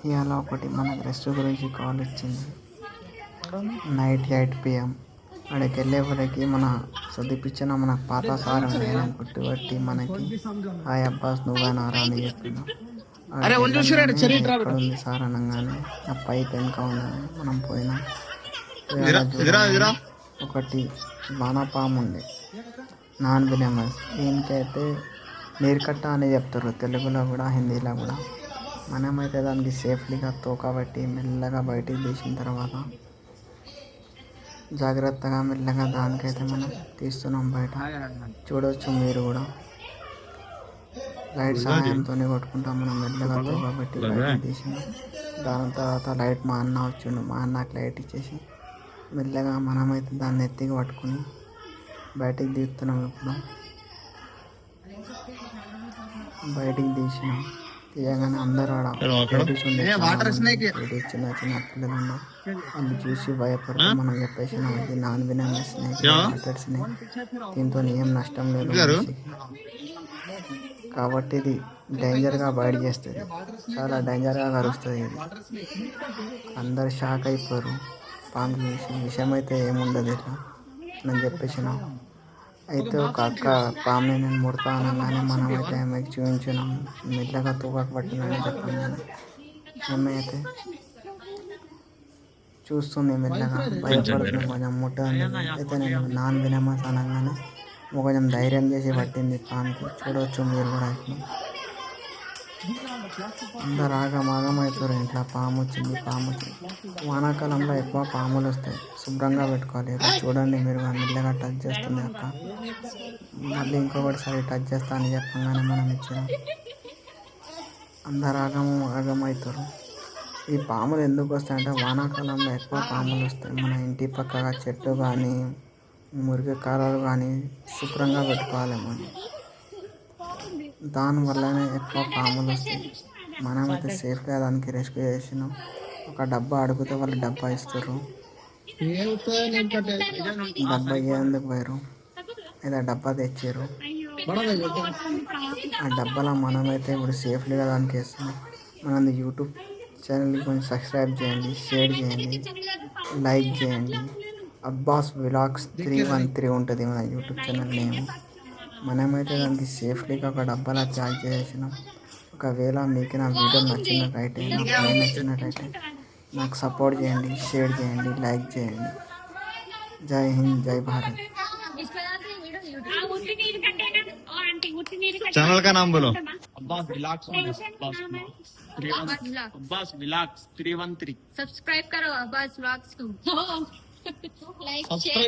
ఇవాళ ఒకటి మనకు రెస్ట్ గురించి కాల్ ఇచ్చింది. నైట్ 8 PM అక్కడికి వెళ్ళే వరకు మన చదివిపించిన మన పాత సార్ నేను గుర్తుపట్టి మనకి హాయ్ అబ్బాస్ నువ్వేనా రా అని చెప్పిన. ఎక్కడుంది సార్ అనగానే ఆ పైప్ వెనుక ఉందని మనం పోయినాం. ఒకటి వానపాము ఉండే నాన్ వినమస్, దీనికైతే నీరుకట్ట అని చెప్తారు తెలుగులో కూడా హిందీలో కూడా. మనమైతే దానికి సేఫ్లీగా తోకబట్టి మెల్లగా బయటికి తీసిన తర్వాత జాగ్రత్తగా మెల్లగా దానికైతే మనం తీస్తున్నాం బయట. చూడవచ్చు మీరు కూడా లైట్ సహాయంతో కొట్టుకుంటాం మనం మెల్లగా తోకబట్టి బయటికి తీసినాం. దాని తర్వాత లైట్ మా అన్న వచ్చిండు, మా అన్నకి లైట్ ఇచ్చేసి మెల్లగా మనమైతే దాన్ని ఎత్తికి పట్టుకుని బయటికి తీస్తున్నాం. ఇప్పుడు బయటికి తీసినాం. తీయగానే అందరూ చిన్న చిన్న పిల్లలు ఉన్నాయి, వాళ్ళు చూసి భయపడుతూ మనం చెప్పేసినాం ఇది నాన్ వినమస్ స్నేక్, వాటర్ స్నేక్, దీంతో ఏం నష్టం లేదు మనిషికి. కాబట్టి ఇది డేంజర్గా బయట చేస్తుంది, చాలా డేంజర్గా కరుస్తుంది ఇది. అందరు షాక్ అయిపోయారు. పాము విషయం అయితే ఏముండదు ఇట్లా నేను చెప్పేసినాం. అయితే ఒక అక్క పాముని నేను ముడతా అనగానే మనమైతే ఆమెకు చూపించినాం, మెల్లగా తూకకు పట్టిందని చెప్పాను. ఆమె అయితే చూస్తుంది మెల్లగా భయపడుతుంది, కొంచెం ముట్టని. అయితే నేను నాన్ వినమస్ అనగానే కొంచెం ధైర్యం చేసి పట్టింది పాముకి. చూడవచ్చు మీరు కూడా. ఇప్పుడు అందరు ఆగమవుతారు, ఇంట్లో పాము వచ్చింది పాము వచ్చింది. వానాకాలంలో ఎక్కువ పాములు వస్తాయి, శుభ్రంగా పెట్టుకోవాలి. చూడండి మీరు, మెల్లగా టచ్ చేస్తుంది అక్క. మళ్ళీ ఇంకొకటిసారి టచ్ చేస్తా అని చెప్పగానే మనం ఇచ్చినాం. అందరు ఆగమవుతారు. ఈ పాములు ఎందుకు వస్తాయంటే వానాకాలంలో ఎక్కువ పాములు వస్తాయి. మన ఇంటి పక్కగా చెట్టు కానీ మురికి కారాలు కానీ శుభ్రంగా పెట్టుకోవాలి మనం, దానివల్లనే ఎక్కువ పాములు వస్తాయి. మనమైతే సేఫ్గా దానికి రెస్క్యూ చేసినాం. ఒక డబ్బా అడిగితే వాళ్ళు డబ్బా ఇస్తారు, డబ్బా ఇయ్యేందుకు పోయారు, ఏదో డబ్బా తెచ్చారు. ఆ డబ్బాలో మనమైతే ఇప్పుడు సేఫ్లీగా దానికి వేస్తున్నాం. మన యూట్యూబ్ ఛానల్ని కొంచెం సబ్స్క్రైబ్ చేయండి, షేర్ చేయండి, లైక్ చేయండి. అబ్బాస్ వ్లాగ్స్ 313 ఉంటుంది మన యూట్యూబ్ ఛానల్ నేమ్. మనమైతే దానికి సేఫ్లీగా ఒక డబ్బాలో ప్యాక్ చేసినాం. ఒకవేళ మీకు నా వీడియో నచ్చినట్టయితే, నా పని నచ్చినట్టయితే నాకు సపోర్ట్ చేయండి, షేర్ చేయండి, లైక్ చేయండి. జై హింద్, జై భారత్. चैनल का नाम बोलो। Abbas vlogs, Abbas vlogs 313। Subscribe करो अब्बास व्लॉग्स को। Like share